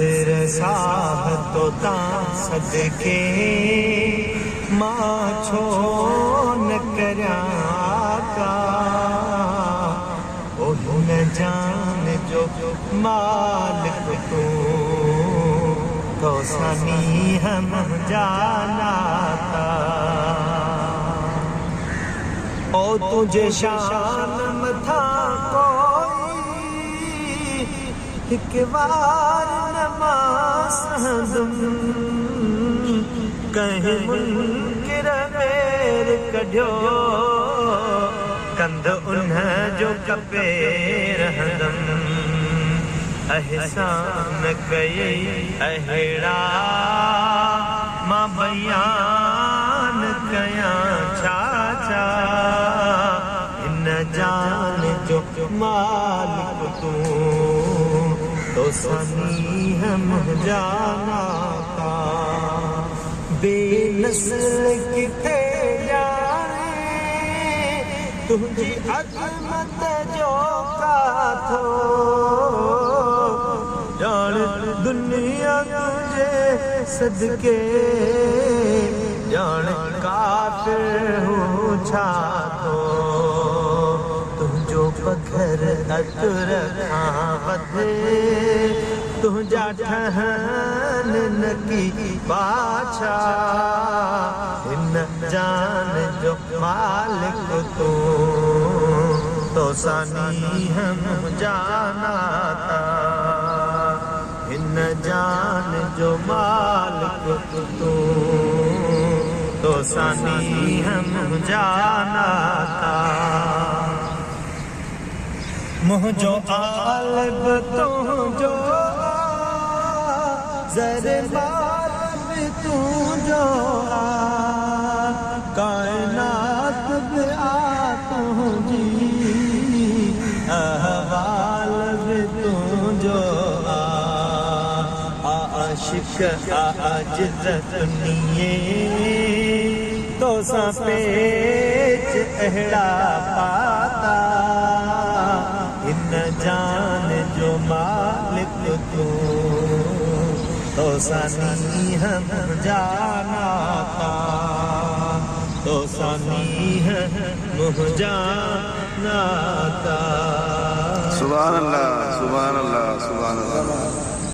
सिर साह तो तां सदके मां छो न करियां का ओ न जान जो मालिक तू तो सनी हम जाना था ओ तुझे शान मथा एक बार नमाज हदम कहीं मुनकिर मेर कढियो कंध उन जो कपे रहदम एहसान कई अहिड़ा मां बयान कया छा छा इन जान जो मालिक तू तो सनी हम जाना था बेनस्ल किथे जाने तुझी अजमत जो का थो जान दुनिया तुझे सदके जान काफिर हो छा थो तुझो पत्थर अतर खावते तुझा ठहन नकी बाछा इन जान जो मालिक तू तो सनी हम जाना था इन जान जो मालिक तू तो सनी हम जाना था मुझो आलब तुझो ज़रे मालब तुझो कायनात भी तुझी अहवाल भी तुझो आशिक आजिज़ दुनिये तो सा पेच अहड़ा पाता इन जान जो मालिक तू तो सनी हम जाना था तो सनी हम जाना था सुभान अल्लाह सुभान अल्लाह सुभान अल्लाह